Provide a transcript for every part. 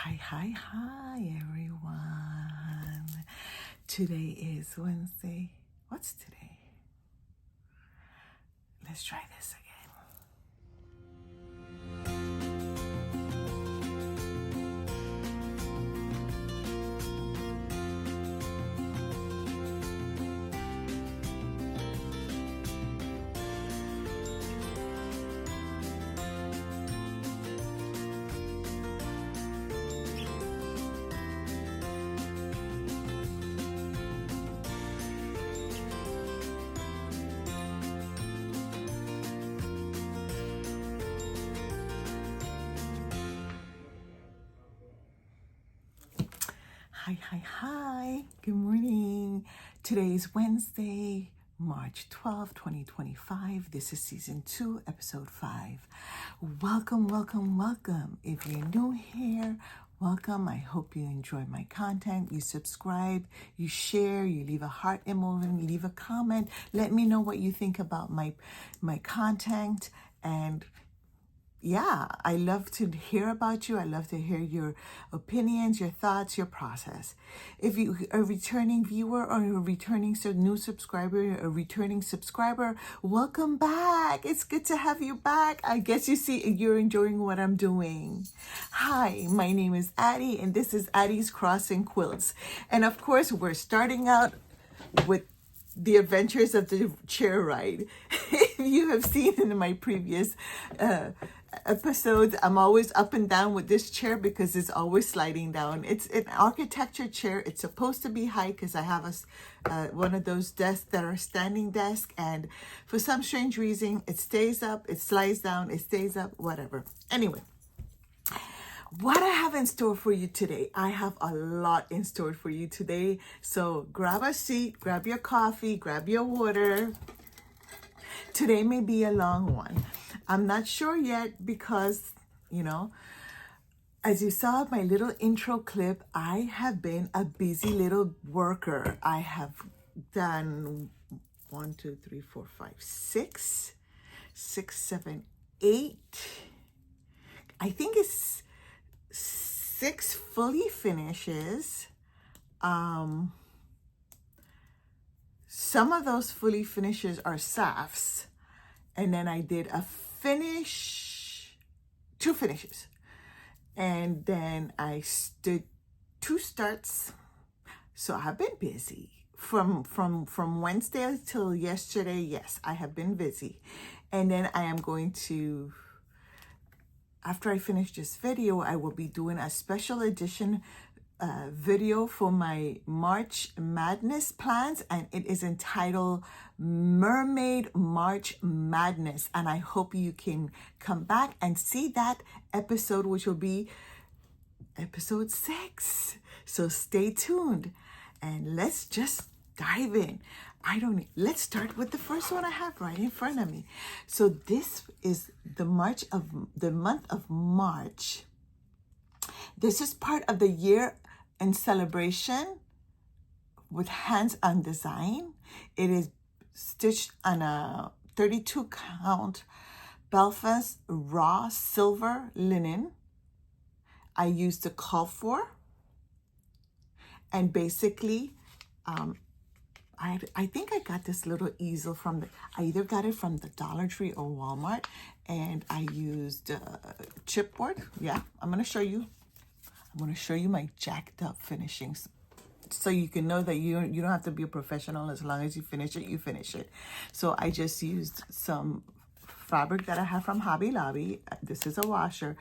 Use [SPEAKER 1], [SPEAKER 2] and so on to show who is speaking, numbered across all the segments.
[SPEAKER 1] Hi, everyone. Today is Wednesday. What's today? Let's try this again. Hi. Good morning. Today is Wednesday, March 12th, 2025. This is season 2, episode 5. Welcome. If you're new here, welcome. I hope you enjoy my content. You subscribe, you share, you leave a heart emoji, leave a comment. Let me know what you think about my content. And yeah, I love to hear about you. I love to hear your opinions, your thoughts, your process. If you are a returning viewer or a returning new subscriber, a returning subscriber, welcome back. It's good to have you back. I guess you're enjoying what I'm doing. Hi, my name is Addie, and this is addiescrossnquilts. And of course, we're starting out with the adventures of the chair ride. If you have seen in my previous episodes, I'm always up and down with this chair because it's always sliding down. It's an architecture chair. It's supposed to be high because I have one of those desks that are standing desk, and for some strange reason it stays up, it slides down, it stays up, whatever. Anyway, what I have in store for you today, I have a lot in store for you today. So grab a seat, grab your coffee, grab your water. Today may be a long one. I'm not sure yet because, as you saw my little intro clip, I have been a busy little worker. I have done 1, 2, 3, 4, 5, 6, 7, 8. I think it's 6 fully finishes. Some of those fully finishes are SAFs. And then I did a finish, 2 finishes. And then I did 2 starts. So I have been busy. From Wednesday till yesterday, yes, I have been busy. And then I am going to, after I finish this video, I will be doing a special edition video for my March Madness plans, and it is entitled Mermaid March Madness, and I hope you can come back and see that episode, which will be episode 6. So stay tuned and let's just dive in. Let's start with the first one I have right in front of me. So this is the month of March. This is part of the year and celebration with hands-on design. It is stitched on a 32 count Belfast raw silver linen. I used the call for, and basically I think I got this little easel I either got it from the Dollar Tree or Walmart, and I used chipboard. Yeah, I'm going to show you my jacked up finishings so you can know that you don't have to be a professional. As long as you finish it. So I just used some fabric that I have from Hobby Lobby. This is a washer.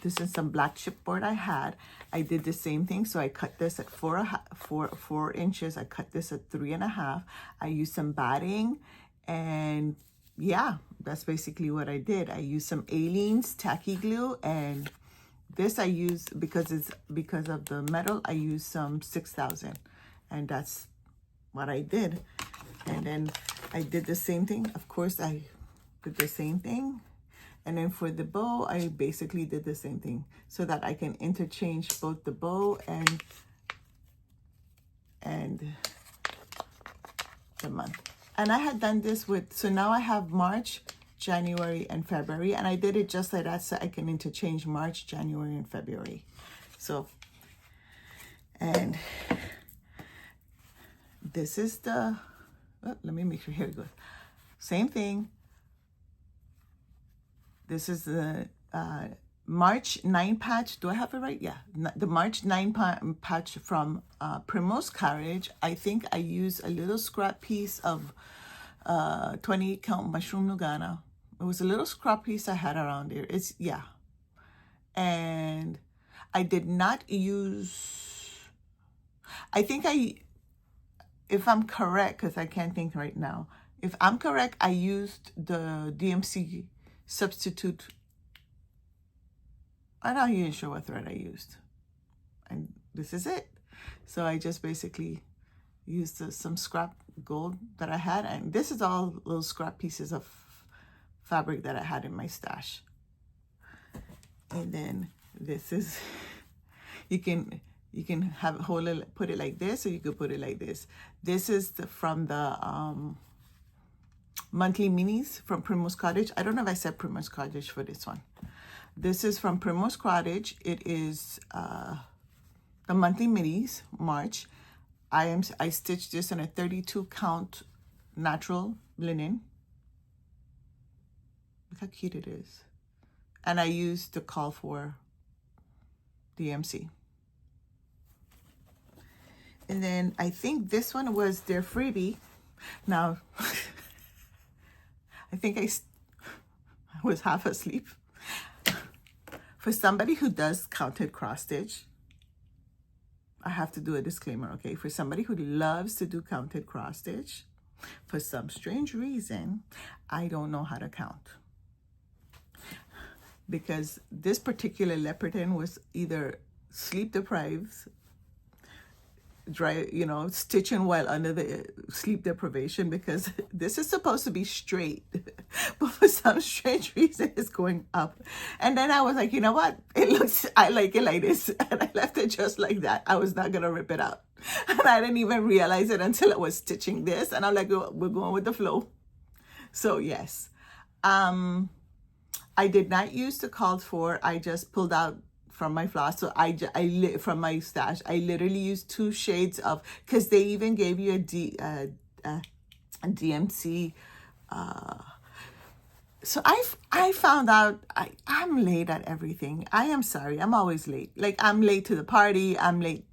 [SPEAKER 1] This is some black chipboard I had. I did the same thing. So I cut this at 4 inches. I cut this at 3.5. I used some batting, and yeah, that's basically what I did. I used some Aleene's tacky glue, and this I use because of the metal. I used some 6,000, and that's what I did. And then I did the same thing. Of course, I did the same thing. And then for the bow, I basically did the same thing so that I can interchange both the bow and the month. And I had done this so now I have March, January, and February. And I did it just like that so I can interchange March, January, and February. So, and this is the, oh, let me make sure, here it goes. Same thing. This is the March 9 patch. Do I have it right? Yeah. The March 9 patch from Primrose Carriage. I think I used a little scrap piece of 28 count mushroom Nugana. It was a little scrap piece I had around there. It's, yeah. And I did not use, I think if I'm correct, because I can't think right now, if I'm correct, I used the DMC substitute. I'm not even sure what thread I used. And this is it. So I just basically used some scrap gold that I had. And this is all little scrap pieces of fabric that I had in my stash. And then this is, you can have hold it, put it like this, or you could put it like this. This is from the monthly minis from Primrose Cottage. I don't know if I said Primrose Cottage for this one. This is from Primrose Cottage. It is the monthly minis, March. I stitched this in a 32 count natural linen. Look how cute it is. And I used the call for DMC. And then I think this one was their freebie. Now, I think I was half asleep. For somebody who does counted cross stitch, I have to do a disclaimer, okay? For somebody who loves to do counted cross stitch, for some strange reason, I don't know how to count. Because this particular leopardin was either sleep deprived, stitching while under the sleep deprivation, because this is supposed to be straight, but for some strange reason it's going up. And then I was like, you know what? I like it like this, and I left it just like that. I was not gonna rip it out, and I didn't even realize it until I was stitching this, and I'm like, we're going with the flow. So yes, I did not use the called for. I just pulled out from my floss. So from my stash, I literally used 2 shades of, because they even gave you a DMC. So I found out I'm late at everything. I am sorry. I'm always late. Like, I'm late to the party. I'm late.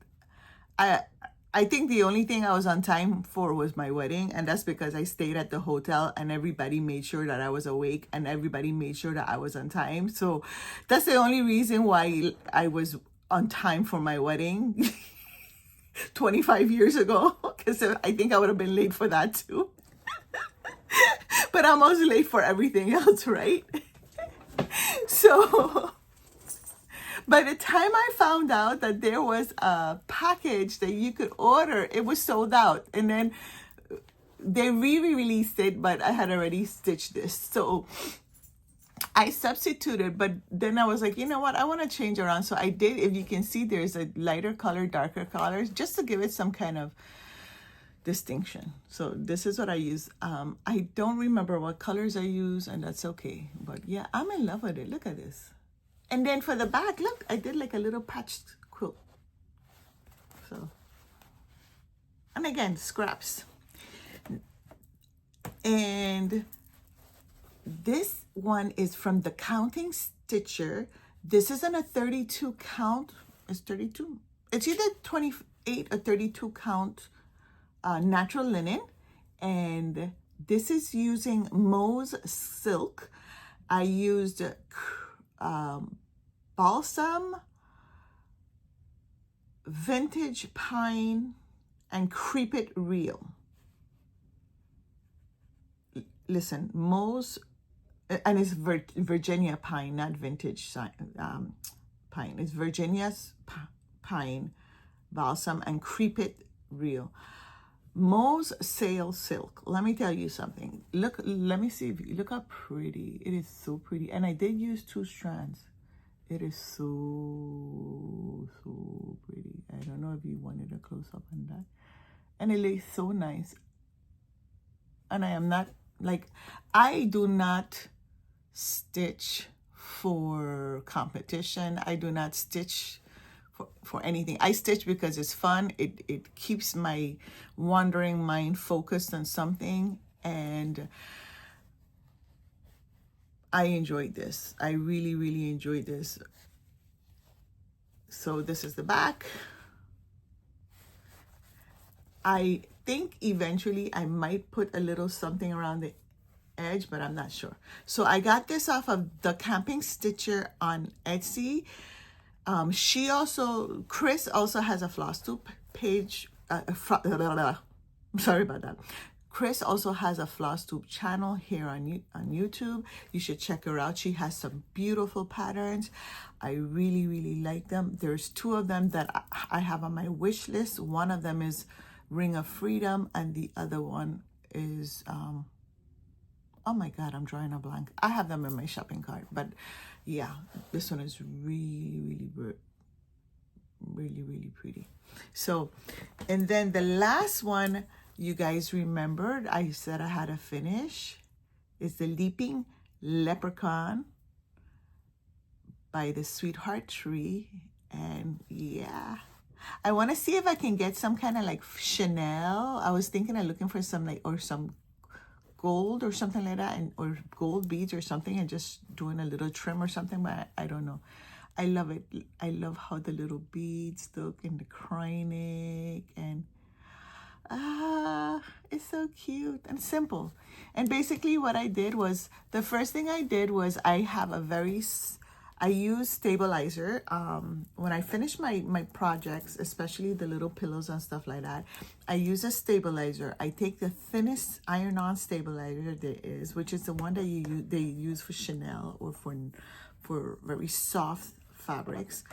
[SPEAKER 1] I think the only thing I was on time for was my wedding, and that's because I stayed at the hotel and everybody made sure that I was awake and everybody made sure that I was on time. So that's the only reason why I was on time for my wedding 25 years ago, because I think I would have been late for that too. But I'm also late for everything else, right? So by the time I found out that there was a package that you could order, it was sold out. And then they re-released it, but I had already stitched this. So I substituted, but then I was like, you know what? I want to change around. So I did. If you can see, there's a lighter color, darker colors, just to give it some kind of distinction. So this is what I use. I don't remember what colors I use, and that's okay. But yeah, I'm in love with it. Look at this. And then for the back, look, I did like a little patched quilt. So, and again, scraps. And this one is from the Counting Stitcher. This isn't a 32 count. It's 32. It's either 28 or 32 count natural linen. And this is using Mo's silk. I used balsam, vintage pine, and creep it real. Listen, Mo's, and it's Virginia pine, not vintage pine. It's Virginia's pine, balsam, and creep it real. Mo's sail silk. Let me tell you something. Look, let me see. Look how pretty. It is so pretty. And I did use 2 strands. It is so pretty. I don't know if you wanted a close-up on that. And it lays so nice. And I am not, like, I do not stitch for competition. I do not stitch for anything. I stitch because it's fun. It keeps my wandering mind focused on something, and I enjoyed this. I really, really enjoyed this. So this is the back. I think eventually I might put a little something around the edge, but I'm not sure. So I got this off of the Camping Stitcher on Etsy. Chris also has a floss tube page. Sorry about that. Chris also has a floss tube channel here on YouTube. You should check her out. She has some beautiful patterns. I really, really like them. There's two of them that I have on my wish list. One of them is Ring of Freedom, and the other one is oh my God, I'm drawing a blank. I have them in my shopping cart, but yeah, this one is really, really pretty. So, and then the last one, you guys remembered, I said I had a finish. It's the Leaping Leprechaun by the Sweetheart Tree. And yeah, I want to see if I can get some kind of like Chanel. I was thinking of looking for some like, or some gold or something like that, and or gold beads or something, and just doing a little trim or something, but I don't know. I love it. I love how the little beads look in the cry neck, and it's so cute and simple. And basically what I did was, the first thing I did was I use stabilizer. When I finish my projects, especially the little pillows and stuff like that, I use a stabilizer. I take the thinnest iron-on stabilizer there is, which is the one that they use for Chanel or for very soft fabrics,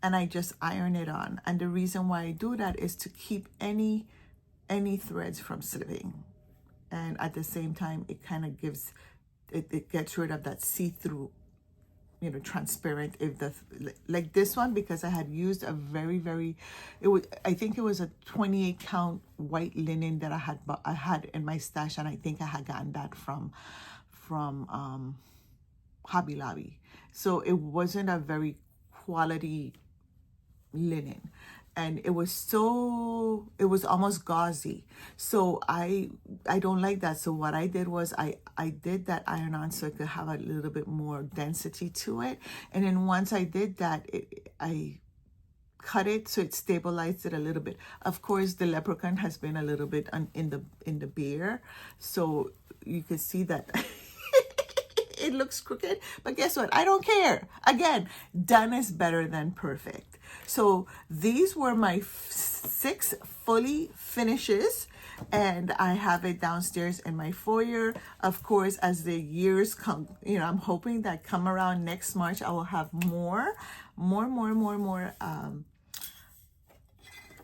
[SPEAKER 1] and I just iron it on. And the reason why I do that is to keep any threads from slipping, and at the same time it kind of gives it gets rid of that see-through, you know, transparent, if the like this one, because I had used a very I think it was a 28 count white linen that I had in my stash, and I think I had gotten that from Hobby Lobby. So it wasn't a very quality linen, and it was almost gauzy. So I don't like that. So what I did was I did that iron on so it could have a little bit more density to it. And then once I did that, I cut it so it stabilized it a little bit. Of course, the leprechaun has been a little bit in the beer, so you can see that it looks crooked, but guess what? I don't care. Again, done is better than perfect. So these were my 6 fully finishes, and I have it downstairs in my foyer. Of course, as the years come, you know, I'm hoping that come around next March, I will have more,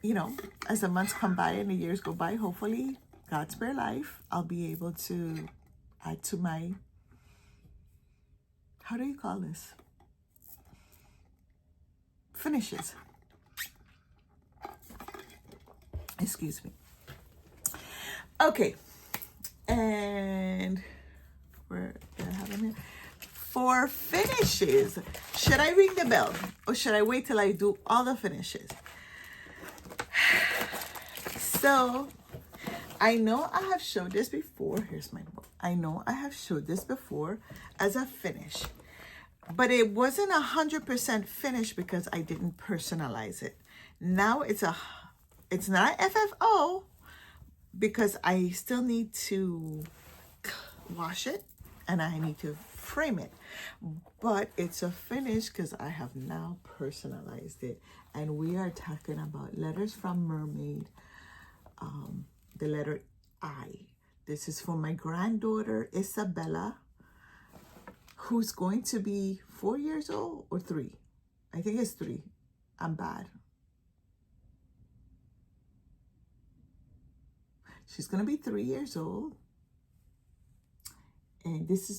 [SPEAKER 1] you know, as the months come by and the years go by, hopefully, God spare life, I'll be able to add to my, how do you call this? Finishes. Excuse me. Okay. And where did I have them here? For finishes, should I ring the bell or should I wait till I do all the finishes? So I know I have showed this before. Here's my book. I know I have showed this before as a finish, but it wasn't 100% finished because I didn't personalize it. Now it's not an FFO because I still need to wash it and I need to frame it, but it's a finish because I have now personalized it. And we are talking about Letters from Mermaid, the letter I. This is for my granddaughter Isabella, who's going to be 4 years old or 3. I think it's 3. I'm bad. She's gonna be 3 years old. And this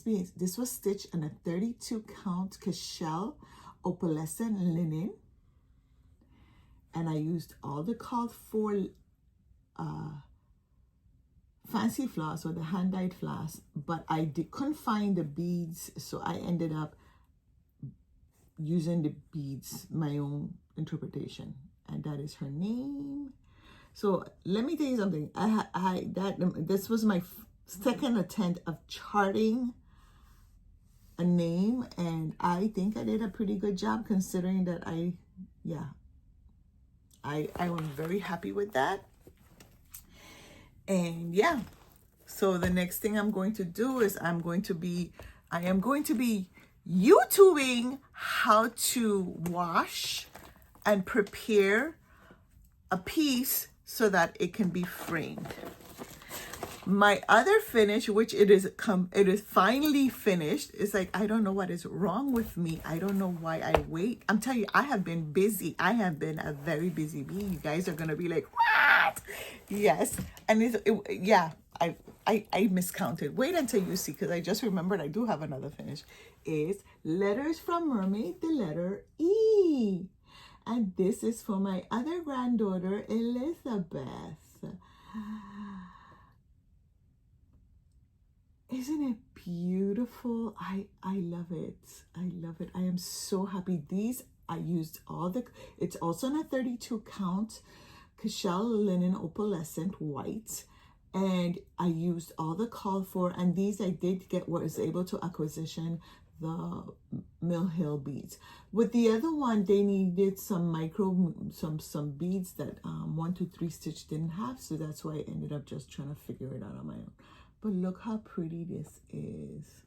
[SPEAKER 1] was stitched in a 32 count Cashel opalescent linen. And I used all the called for fancy floss or the hand-dyed floss, but I couldn't find the beads, so I ended up using the beads, my own interpretation. And that is her name. So let me tell you something. This was my second attempt of charting a name, and I think I did a pretty good job considering that I was very happy with that. And yeah, so the next thing I'm going to do is I am going to be YouTubing how to wash and prepare a piece so that it can be framed. My other finish, which it is finally finished. It's like, I don't know what is wrong with me. I don't know why I wait. I'm telling you, I have been busy. I have been a very busy bee. You guys are gonna be like, what? Yes, and I miscounted. Wait until you see, because I just remembered I do have another finish. Is Letters from Mermaid, the letter E. And this is for my other granddaughter, Elizabeth. Isn't it beautiful? I love it. I love it. I am so happy. These, I used it's also in a 32 count Cashel linen opalescent white. And I used all the called for, and these I did get, was able to acquisition the Mill Hill beads. With the other one, they needed some some beads that 1, 2, 3 stitch didn't have, so that's why I ended up just trying to figure it out on my own. But look how pretty this is.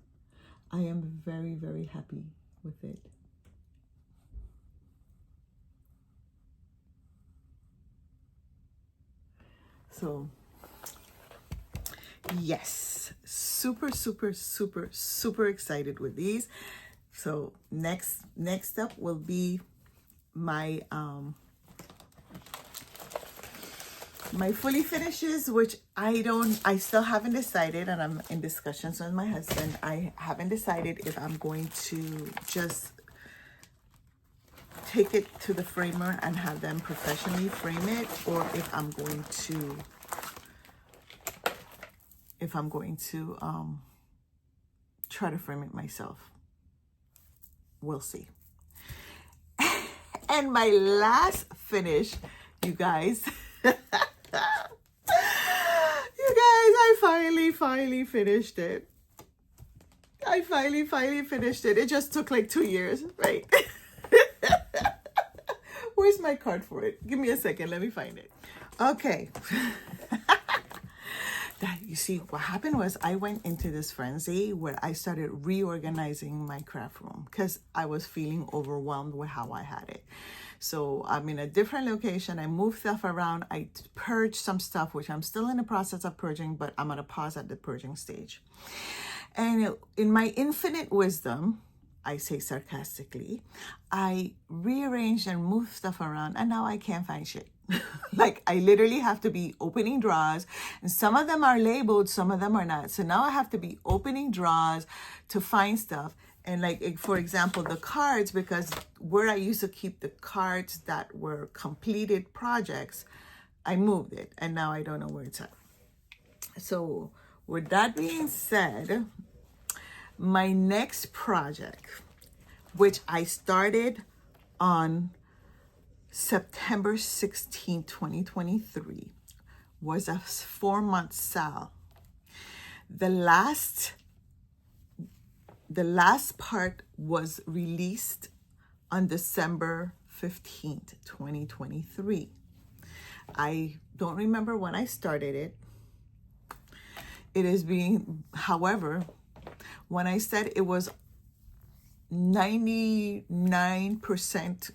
[SPEAKER 1] I am very, very happy with it. So yes, super, super, super, super excited with these. So next up will be my my fully finishes, which I still haven't decided, and I'm in discussions with my husband. I haven't decided if I'm going to just take it to the framer and have them professionally frame it, or if I'm going to try to frame it myself. We'll see. And my last finish, you guys, I finally finished it. I finally finished it. It just took like 2 years, right? Where's my card for it? Give me a second. Let me find it. Okay. You see, what happened was I went into this frenzy where I started reorganizing my craft room because I was feeling overwhelmed with how I had it. So I'm in a different location. I moved stuff around. I purged some stuff, which I'm still in the process of purging, but I'm going to pause at the purging stage. And in my infinite wisdom, I say sarcastically, I rearranged and moved stuff around, and now I can't find shit. Like, I literally have to be opening drawers, and some of them are labeled, some of them are not. So now I have to be opening drawers to find stuff. And like, for example, the cards, because where I used to keep the cards that were completed projects, I moved it, and now I don't know where it's at. So with that being said, my next project, which I started on September 16, 2023, was a 4-month sale. The last part was released on December 15th, 2023. I don't remember when I started it. It is being, however, when I said it was 99%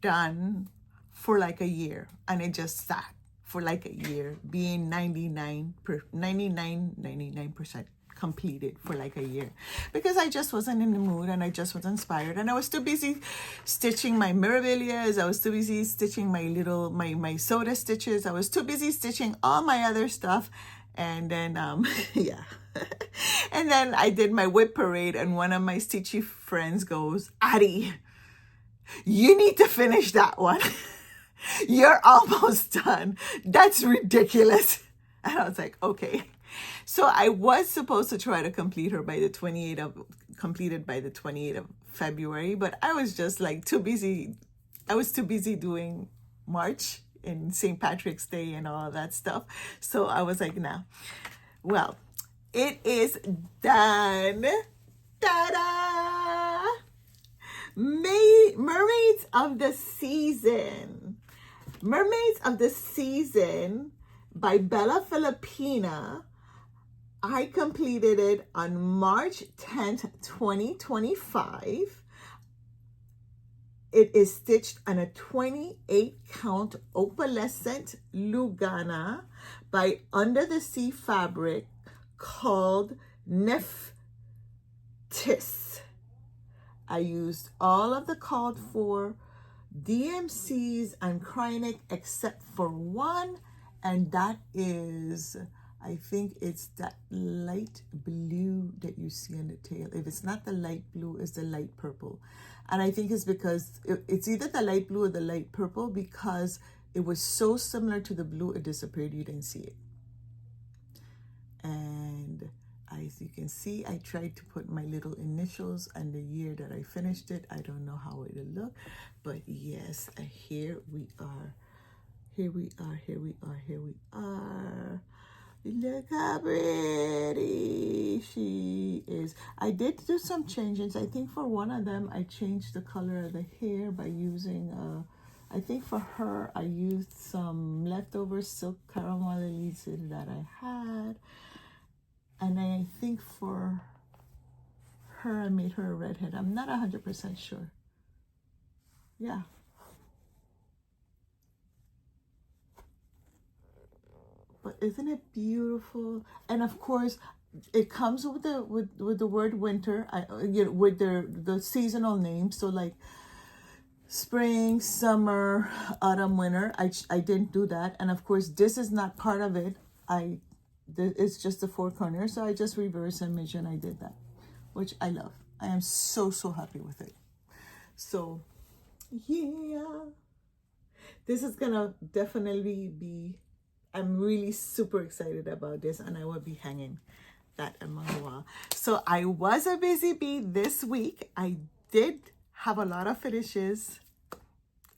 [SPEAKER 1] done for like a year, and it just sat for like a year, being 99% completed for like a year, because I just wasn't in the mood and I just was inspired, and I was too busy stitching my mirabilias. I was too busy stitching my soda stitches. I was too busy stitching all my other stuff. And then yeah. And then I did my WIP parade, and one of my stitchy friends goes, Addie, you need to finish that one. You're almost done. That's ridiculous. And I was like, okay. So I was supposed to try to complete her by the 28th of February, but I was just like too busy. I was too busy doing March and St. Patrick's Day and all that stuff. So I was like, nah. Well, it is done. Ta-da! Mermaids of the Season. Mermaids of the Season by Bella Filipina. I completed it on March 10th, 2025. It is stitched on a 28 count opalescent Lugana by Under the Sea fabric called Nephthys. I used all of the called for DMCs and Krynic except for one, and that is, I think it's that light blue that you see on the tail. If it's not the light blue, it's the light purple. And I think it's because it's either the light blue or the light purple, because it was so similar to the blue, it disappeared. You didn't see it. And as you can see, I tried to put my little initials and the year that I finished it. I don't know how it'll look, but yes, here we are. Here we are, here we are, here we are. Look how pretty she is. I did do some changes. I think for one of them, I changed the color of the hair by using, I think for her, I used some leftover silk caramel elixir that I had. And I think for her, I made her a redhead. I'm not 100% sure. Yeah. But isn't it beautiful? And of course, it comes with the word winter. With the seasonal names. So like spring, summer, autumn, winter. I didn't do that. And of course, this is not part of it. It's just the four corners. So I just reverse image and I did that, which I love. I am so happy with it. So yeah, this is gonna definitely be, I'm really super excited about this, and I will be hanging that on my wall. So I was a busy bee this week. I did have a lot of finishes,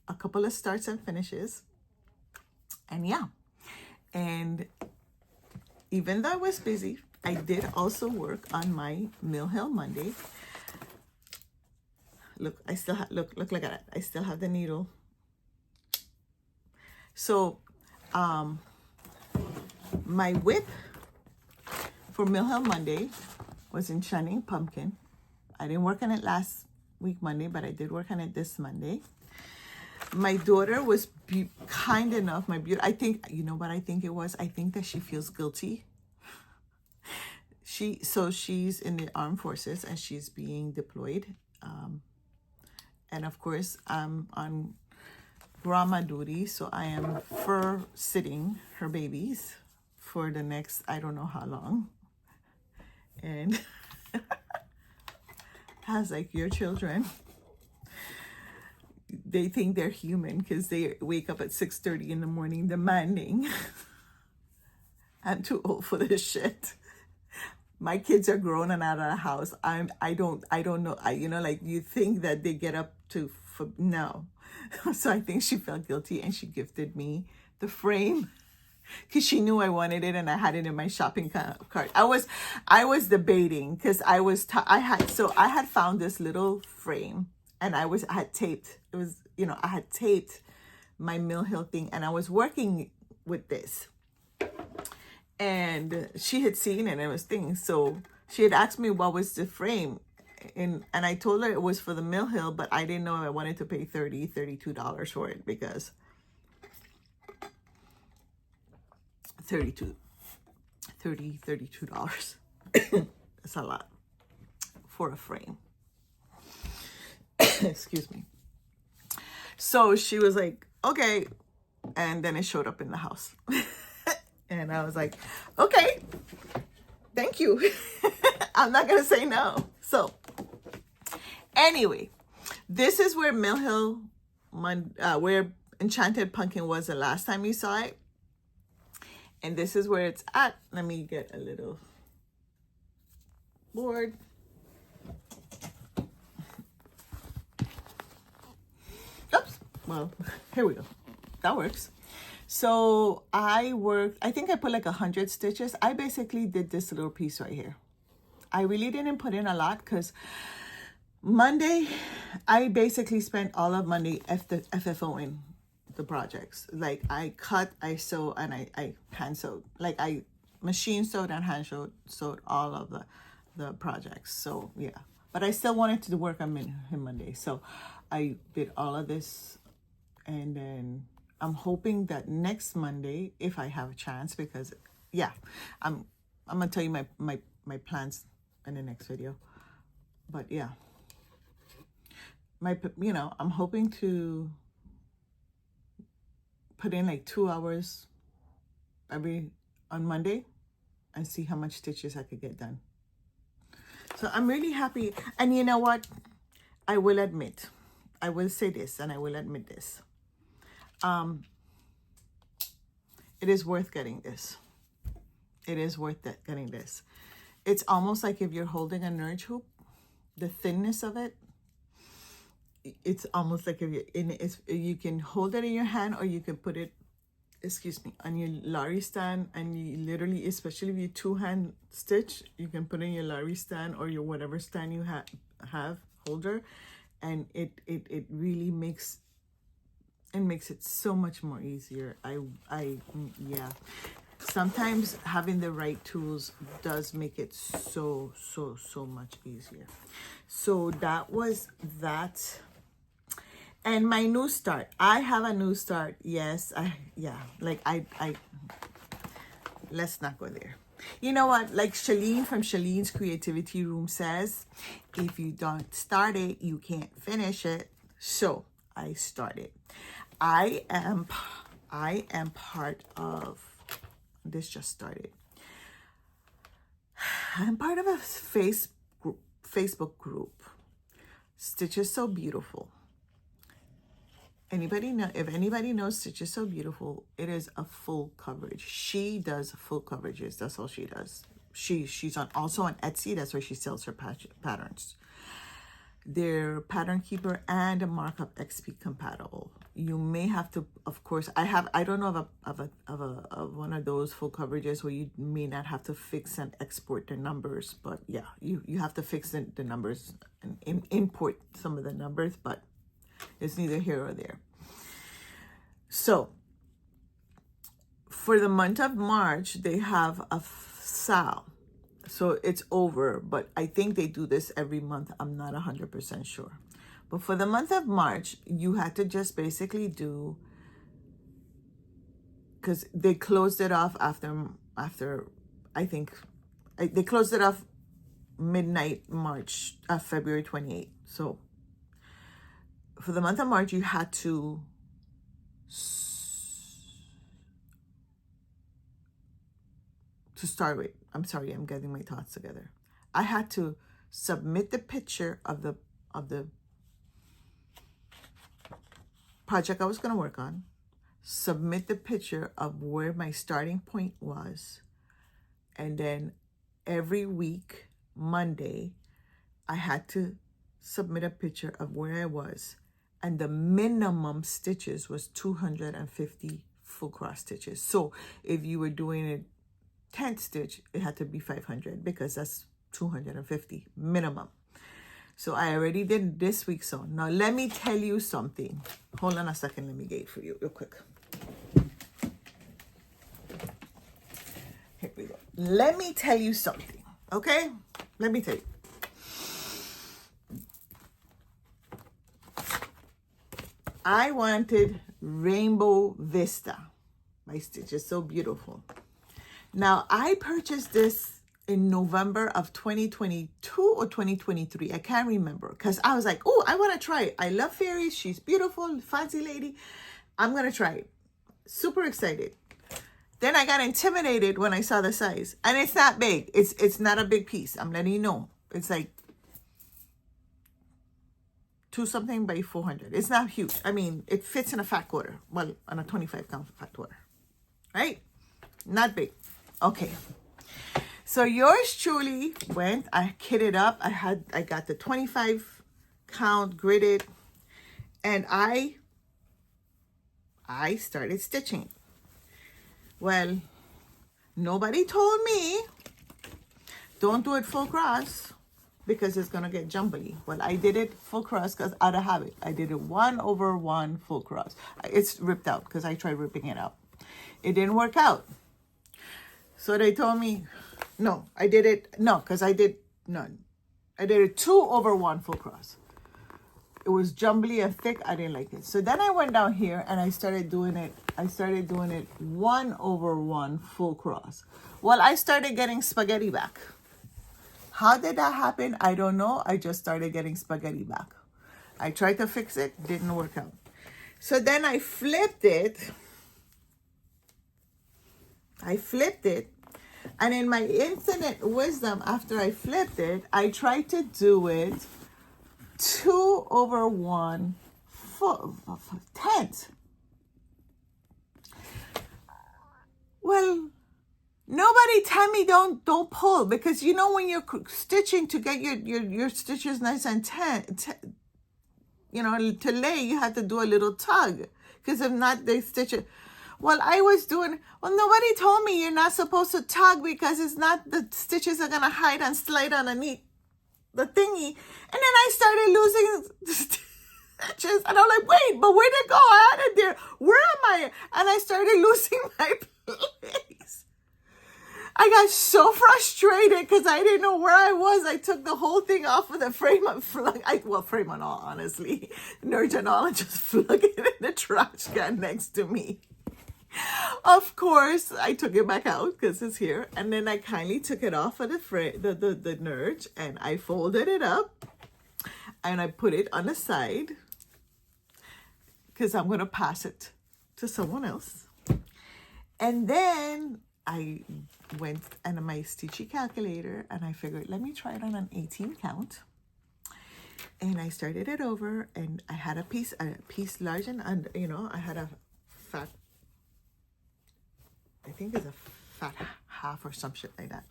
[SPEAKER 1] a couple of starts and finishes. And yeah, and even though I was busy, I did also work on my Mill Hill Monday. Look, I still have, look at that. I still have the needle. So, my WIP for Mill Hill Monday was Enchanting Pumpkin. I didn't work on it last week Monday, but I did work on it this Monday. My daughter was kind enough, I think, you know what I think it was? I think that she feels guilty. She's in the armed forces and she's being deployed. And of course, I'm on grandma duty, so I am sitting her babies for the next, I don't know how long. And I was like, your children, they think they're human because they wake up at 6:30 in the morning demanding. I'm too old for this shit. My kids are grown and out of the house. I don't know. Like you think that they get up no. So I think she felt guilty and she gifted me the frame because she knew I wanted it and I had it in my shopping cart. I was debating because I had found this little frame and I had taped. It was, I had taped my Mill Hill thing and I was working with this. And she had seen it and it was things. So she had asked me what was the frame. And I told her it was for the Mill Hill, but I didn't know I wanted to pay $32 for it because $32. That's a lot for a frame. Excuse me. So she was like, okay. And then it showed up in the house. And I was like, okay, thank you. I'm not going to say no. So anyway, this is where Mill Hill, where Enchanted Pumpkin was the last time you saw it. And this is where it's at. Let me get a little board. well, here we go. That works. So I think I put like 100 stitches. I basically did this little piece right here. I really didn't put in a lot because Monday, I basically spent all of Monday FFO in the projects. Like I cut, I sew, and I hand sewed. Like I machine sewed and hand sewed all of the projects. So yeah, but I still wanted to work on Monday. So I did all of this, and then I'm hoping that next Monday, if I have a chance, because yeah, I'm gonna tell you my plans in the next video. But yeah, I'm hoping to put in like 2 hours on Monday and see how much stitches I could get done. So I'm really happy. And you know what? I will say this, and I will admit this. It is worth getting this. It is worth getting this. It's almost like if you're holding a nudge hoop, the thinness of it, it's almost like if you're in it, you can hold it in your hand, or you can put it, on your Larry stand, and you literally, especially if you two-hand stitch, you can put it in your Larry stand or your whatever stand you have holder, and it really makes it so much more easier. Yeah. Sometimes having the right tools does make it so much easier. So that was that. And my new start. I have a new start. Yes, let's not go there. You know what? Like Shellene from Shelene's Creativity Room says, if you don't start it, you can't finish it. So I started. I am part of, this just started. I'm part of a Facebook group. Stitches So Beautiful. If anybody knows Stitches So Beautiful, it is a full coverage. She does full coverages. That's all she does. She's also on Etsy. That's where she sells her patterns. They're Pattern Keeper and a Markup XP compatible. You may have to, of course, I don't know of one of those full coverages where you may not have to fix and export the numbers, but yeah, you have to fix the numbers and import some of the numbers, but it's neither here or there. So for the month of March, they have a sale. So it's over, but I think they do this every month. I'm not 100% sure. But for the month of March, you had to just basically do, because they closed it off after I think, they closed it off midnight March, February 28th. So for the month of March, you had to start with, I'm sorry, I'm getting my thoughts together. I had to submit the picture of the project I was going to work on, submit the picture of where my starting point was, and then every week, Monday, I had to submit a picture of where I was, and the minimum stitches was 250 full cross stitches. So if you were doing a 10th stitch, it had to be 500 because that's 250 minimum. So I already did this week's sewn. Now let me tell you something. Hold on a second. Let me get it for you real quick. Here we go. Let me tell you something. Okay? Let me tell you. I wanted Rainbow Vista. My Stitches So Beautiful. Now, I purchased this in November of 2022 or 2023. I can't remember because I was like, oh, I want to try it. I love fairies. She's beautiful, fancy lady. I'm going to try it. Super excited. Then I got intimidated when I saw the size. And it's not big. It's not a big piece. I'm letting you know. It's like 2 something by 400. It's not huge. I mean, it fits in a fat quarter. Well, on a 25-count fat quarter. Right? Not big. Okay. So yours truly went, I kitted up. I got the 25 count gridded, and I I started stitching. Well, nobody told me don't do it full cross because it's gonna get jumbly. Well, I did it full cross because out of habit. I did it 1/1 full cross. It's ripped out because I tried ripping it out. It didn't work out. So they told me, no, I did it, no, because I did none. I did it 2/1 full cross. It was jumbly and thick. I didn't like it. So then I went down here and I started doing it. I started doing it 1/1 full cross. Well, I started getting spaghetti back. How did that happen? I don't know. I just started getting spaghetti back. I tried to fix it. Didn't work out. So then I flipped it. And in my infinite wisdom, after I flipped it, I tried to do it 2/1 tenth. Well, nobody tell me don't pull, because you know when you're stitching to get your stitches nice and to lay, you have to do a little tug, because if not, they stitch it. Well, nobody told me you're not supposed to tug because it's not, the stitches are gonna hide and slide underneath the thingy. And then I started losing stitches, and I'm like, wait, but where'd it go? I had it there. Where am I? And I started losing my place. I got so frustrated because I didn't know where I was. I took the whole thing off of the frame and frame and all, honestly. Nerds and all, and just flung it in the trash can next to me. Of course, I took it back out because it's here. And then I kindly took it off of the nerds, and I folded it up and I put it on the side because I'm going to pass it to someone else. And then I went and my stitchy calculator, and I figured, let me try it on an 18 count. And I started it over, and I had a piece large, and I had a fat, I think it's a fat half or some shit like that.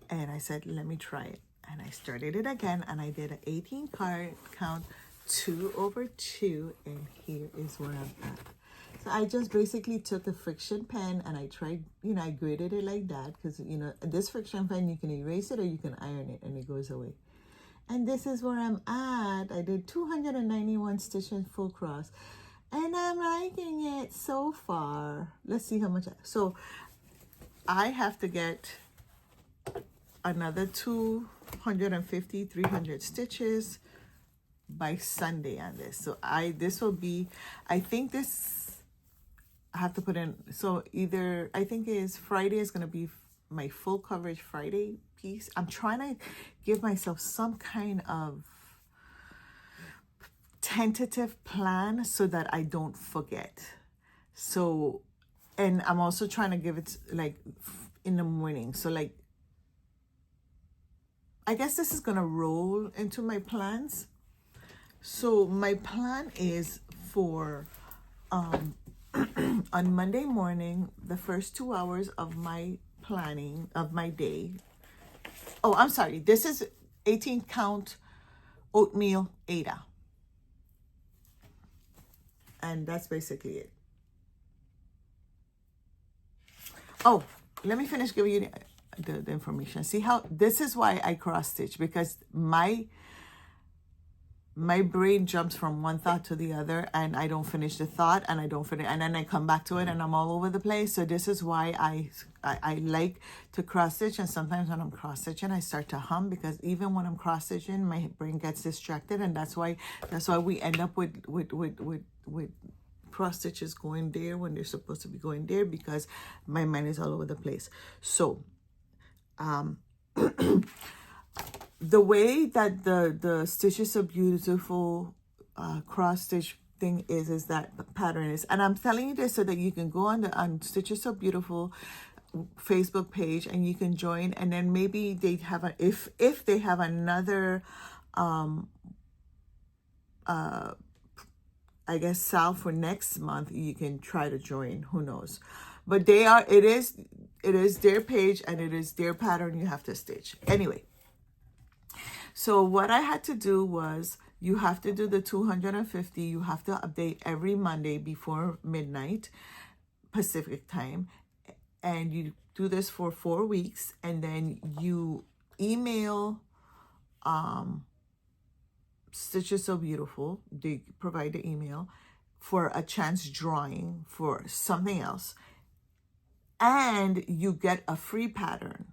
[SPEAKER 1] And I said, let me try it. And I started it again, and I did an 18 card count 2/2, and here is where I'm at. So I just basically took a friction pen and I tried, I graded it like that because, this friction pen, you can erase it or you can iron it and it goes away. And this is where I'm at. I did 291 stitches full cross. And I'm liking it so far. Let's see how much. So I have to get another 250, 300 stitches by Sunday on this. So I have to put in. So either, I think Friday is going to be my full coverage Friday piece. I'm trying to give myself some kind of tentative plan so that I don't forget. So, and I'm also trying to give it like in the morning. So like, I guess this is going to roll into my plans. So my plan is for, on Monday morning, the first 2 hours of my planning of my day. Oh, I'm sorry. This is 18 count oatmeal Ada. And that's basically it. Oh, let me finish giving you the information. See how, this is why I cross stitch, because my brain jumps from one thought to the other, and I don't finish the thought, and and then I come back to it, and I'm all over the place. So this is why I like to cross stitch. And sometimes when I'm cross stitching, I start to hum, because even when I'm cross stitching, my brain gets distracted, and that's why we end up with cross stitches going there when they're supposed to be going there, because my mind is all over the place. So the way that the Stitches So Beautiful cross stitch thing is that the pattern is, and I'm telling you this so that you can go on Stitches So Beautiful Facebook page and you can join, and then maybe they have if they have another I guess sale for next month, you can try to join. Who knows? But it is their page, and it is their pattern you have to stitch. Anyway, so what I had to do was You have to do the 250. You have to update every Monday before midnight Pacific time. And you do this for 4 weeks, and then you email Stitches So Beautiful. They provide the email for a chance drawing for something else. And you get a free pattern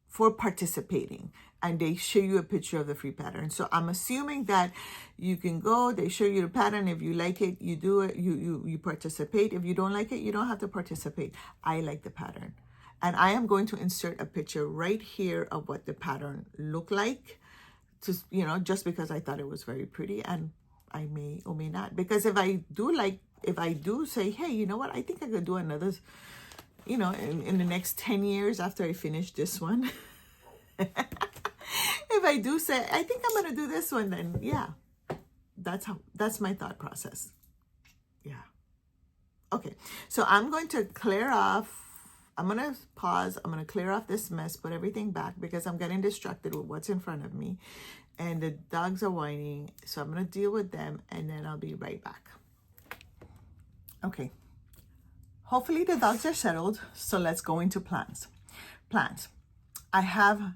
[SPEAKER 1] for participating, and they show you a picture of the free pattern. So I'm assuming that you can go, they show you the pattern. If you like it, you do it, you participate. If you don't like it, you don't have to participate. I like the pattern. And I am going to insert a picture right here of what the pattern looked like, just because I thought it was very pretty, and I may or may not. Because if I do say, hey, you know what, I think I could do another, in the next 10 years after I finish this one. If I do say, I think I'm going to do this one, then yeah, that's my thought process. Yeah. Okay. So I'm going to I'm going to pause. I'm going to clear off this mess, put everything back, because I'm getting distracted with what's in front of me, and the dogs are whining. So I'm going to deal with them, and then I'll be right back. Okay. Hopefully the dogs are settled. So let's go into plans. I have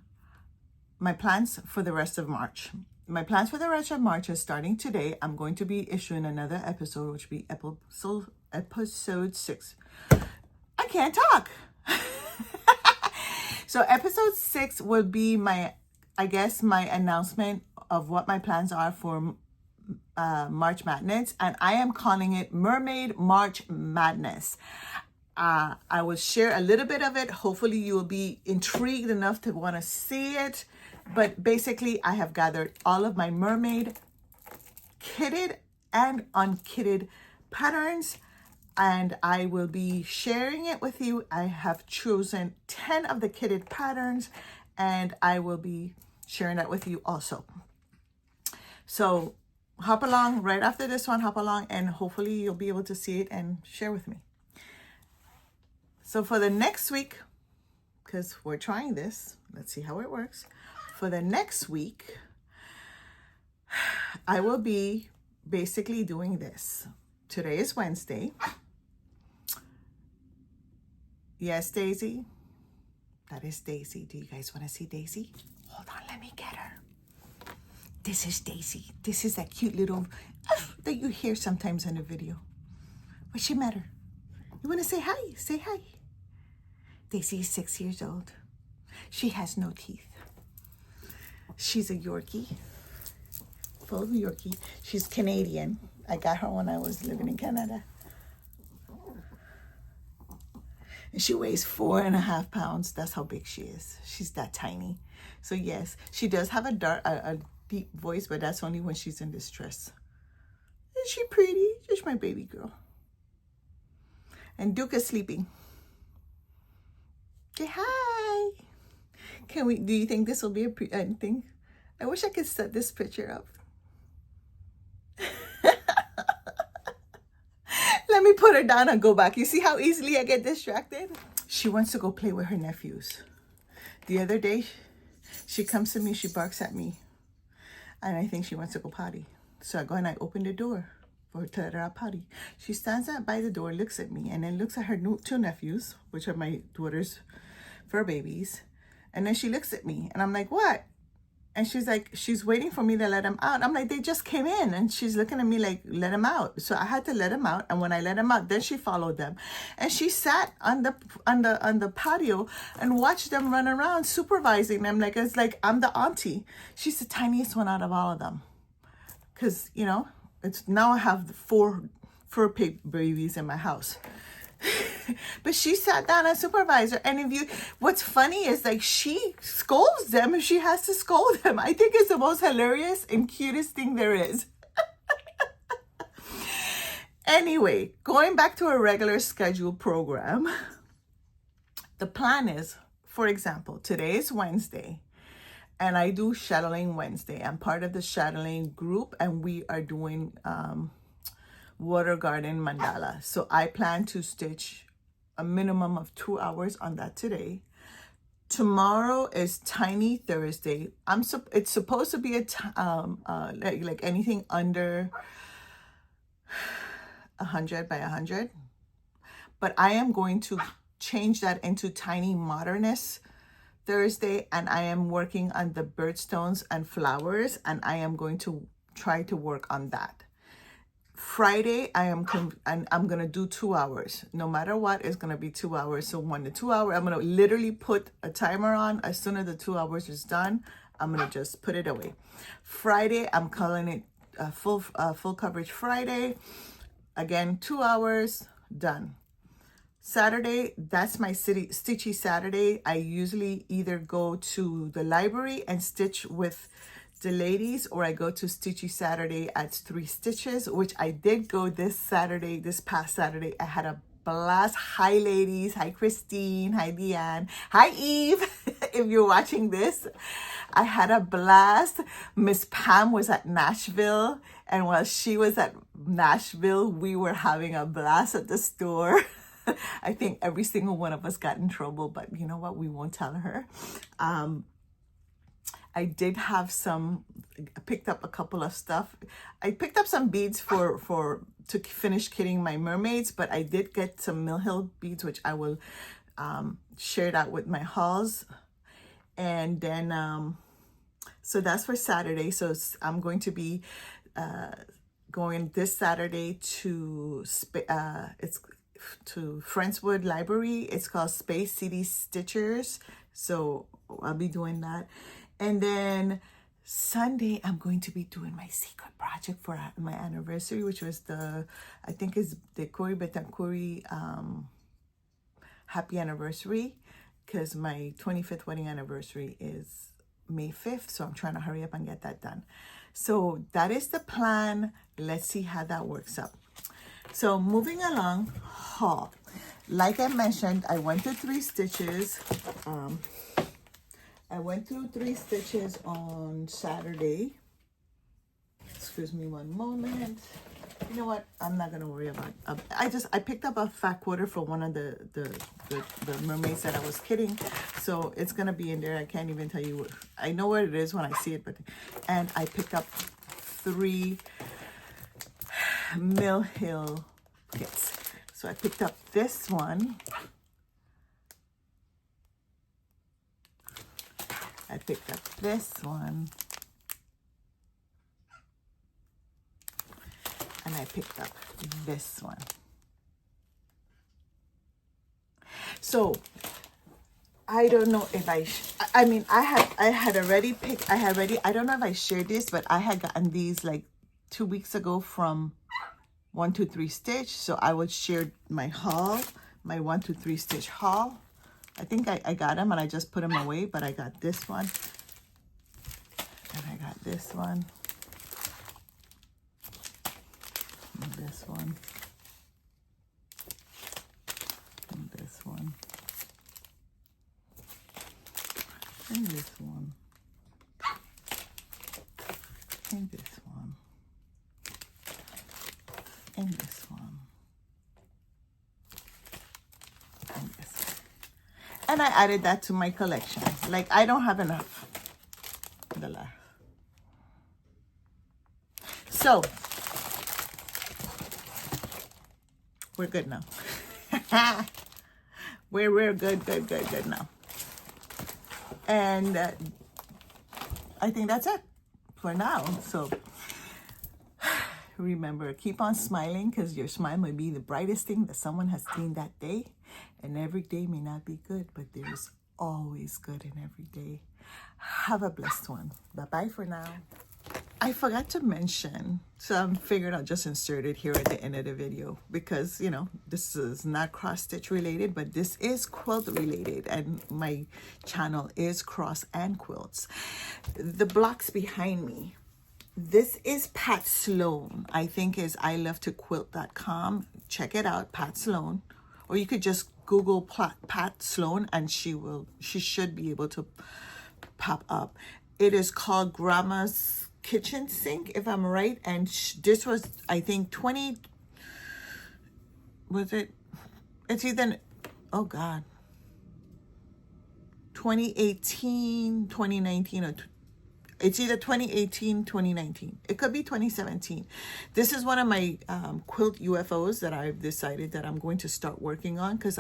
[SPEAKER 1] my plans for the rest of March. My plans for the rest of March is starting today. I'm going to be issuing another episode, which will be episode 6. I can't talk. So episode 6 will be my announcement of what my plans are for March Madness, and I am calling it Mermaid March Madness. I will share a little bit of it. Hopefully you will be intrigued enough to want to see it. But basically, I have gathered all of my mermaid kitted and unkitted patterns, and I will be sharing it with you. I have chosen 10 of the kitted patterns, and I will be sharing that with you also. So hop along right after this one, and hopefully you'll be able to see it and share with me. So for the next week, because we're trying this, let's see how it works. For the next week, I will be basically doing this. Today is Wednesday. Yes, Daisy. That is Daisy. Do you guys want to see Daisy? Hold on, let me get her. This is Daisy. This is that cute little that you hear sometimes in the video. What's your matter? You want to say hi? Say hi. Daisy is 6 years old. She has no teeth. She's a Yorkie. Full Yorkie. She's Canadian. I got her when I was living in Canada. And she weighs 4.5 pounds. That's how big she is. She's that tiny. So yes, she does have a deep voice, but that's only when she's in distress. Is she pretty? Just my baby girl. And Duke is sleeping. Say hi. Do you think this will be a thing? I wish I could set this picture up. Let me put her down and go back. You see how easily I get distracted? She wants to go play with her nephews. The other day, she comes to me, she barks at me, and I think she wants to go potty. So I go and I open the door for her to let her out potty. She stands up by the door, looks at me, and then looks at her 2 nephews, which are my daughter's fur babies. And then she looks at me, and I'm like, what? And she's like, she's waiting for me to let them out. I'm like, they just came in. And she's looking at me like, let them out. So I had to let them out. And when I let them out, then she followed them. And she sat on the patio and watched them run around, supervising them. It's like I'm the auntie. She's the tiniest one out of all of them. Because, it's now I have 4 fur babies in my house. But she sat down and supervised her. And what's funny is she scolds them if she has to scold them. I think it's the most hilarious and cutest thing there is. Anyway, going back to a regular scheduled program, the plan is, for example, today is Wednesday, and I do shadowing Wednesday. I'm part of the shadowing group, and we are doing water garden mandala. So I plan to stitch a minimum of 2 hours on that today. Tomorrow is Tiny Thursday. It's supposed to be like anything under 100 by 100, but I am going to change that into Tiny Modernist Thursday, and I am working on the birdstones and flowers, and I am going to try to work on that. Friday, I'm gonna do 2 hours. No matter what, it's gonna be 2 hours. So when the 2 hour, I'm gonna literally put a timer on. As soon as the 2 hours is done, I'm gonna just put it away. Friday, I'm calling it full coverage Friday. Again, 2 hours, done. Saturday, that's my stitchy Saturday. I usually either go to the library and stitch with the ladies, or I go to Stitchy Saturday at 3 Stitches, which I did go this past Saturday. I had a blast. Hi ladies, hi Christine, hi Deanne, hi Eve. If you're watching this, I had a blast. Miss Pam was at Nashville, and while she was at Nashville, we were having a blast at the store. I think every single one of us got in trouble, but you know what? We won't tell her. I did have picked up a couple of stuff. I picked up some beads to finish kitting my mermaids, but I did get some Mill Hill beads, which I will share that with my hauls. And then, so that's for Saturday. So I'm going to be going this Saturday to Friendswood Library. It's called Space City Stitchers. So I'll be doing that. And then Sunday, I'm going to be doing my secret project for my anniversary, which was I think is the Corbett happy anniversary, because my 25th wedding anniversary is May 5th. So I'm trying to hurry up and get that done. So that is the plan. Let's see how that works out. So moving along, haul. Like I mentioned, I went to 3 Stitches. I went through 3 Stitches on Saturday. Excuse me one moment. You know what? I'm not gonna worry about it. I picked up a fat quarter for one of the mermaids that I was kitting, so it's gonna be in there. I can't even tell you what. I know where it is when I see it, and I picked up 3 Mill Hill kits. So I picked up this one. I picked up this one, and I picked up this one. So I don't know if I had already picked. I don't know if I shared this, but I had gotten these like 2 weeks ago from 1-2-3 Stitch. So I would share my haul, my 1-2-3 Stitch haul. I think I got them and I just put them away, but I got this one, and I got this one, and this one, and this one, and this one, and this one, and this one, and this one. And I added that to my collection. Like, I don't have enough. The laugh. So, we're good now. we're good now. And I think that's it for now. So, remember, keep on smiling, because your smile may be the brightest thing that someone has seen that day. And every day may not be good, but there is always good in every day. Have a blessed one. Bye-bye for now. I forgot to mention, so I figured I'll just insert it here at the end of the video, because, you know, this is not cross-stitch related, but this is quilt related, and my channel is Cross and Quilts. The blocks behind me, this is Pat Sloan. I think is ilovetoquilt.com. Check it out, Pat Sloan. Or you could just Google Pat Sloan, and she should be able to pop up. It is called Grandma's Kitchen Sink, if I'm right. And this was, I think, it's either, oh God, 2018, 2019, or it's either 2018, 2019. It could be 2017. This is one of my quilt UFOs that I've decided that I'm going to start working on, because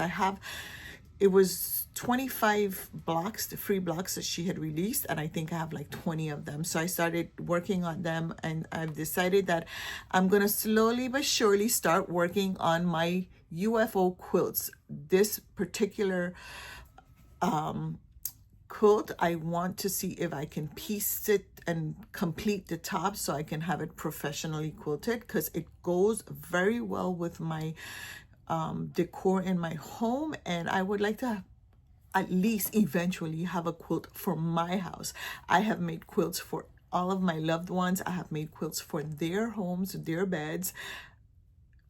[SPEAKER 1] it was 25 blocks, the free blocks that she had released, and I think I have like 20 of them. So I started working on them, and I've decided that I'm going to slowly but surely start working on my UFO quilts. This particular quilt, I want to see if I can piece it and complete the top so I can have it professionally quilted, because it goes very well with my decor in my home, and I would like to at least eventually have a quilt for my house. I have made quilts for all of my loved ones. I have made quilts for their homes, their beds,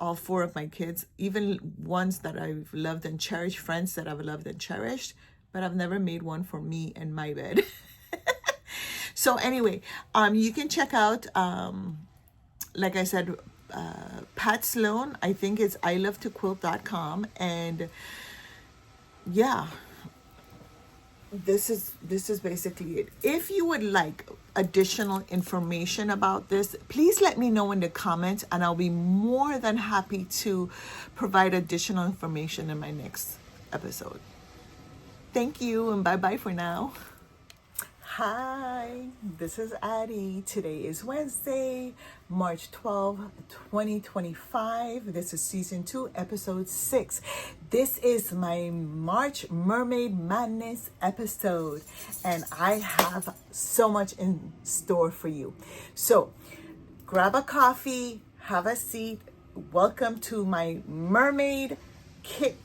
[SPEAKER 1] all 4 of my kids, even ones that I've loved and cherished, friends that I've loved and cherished, but I've never made one for me and my bed. So anyway, you can check out, like I said, Pat Sloan, I think it's ilovetoquilt.com, and yeah, this is basically it. If you would like additional information about this, please let me know in the comments, and I'll be more than happy to provide additional information in my next episode. Thank you, and bye-bye for now. Hi, this is Addie. Today is Wednesday, March 12, 2025. This is season 2, episode 6. This is my March Mermaid Madness episode, and I have so much in store for you. So grab a coffee, have a seat. Welcome to my mermaid kit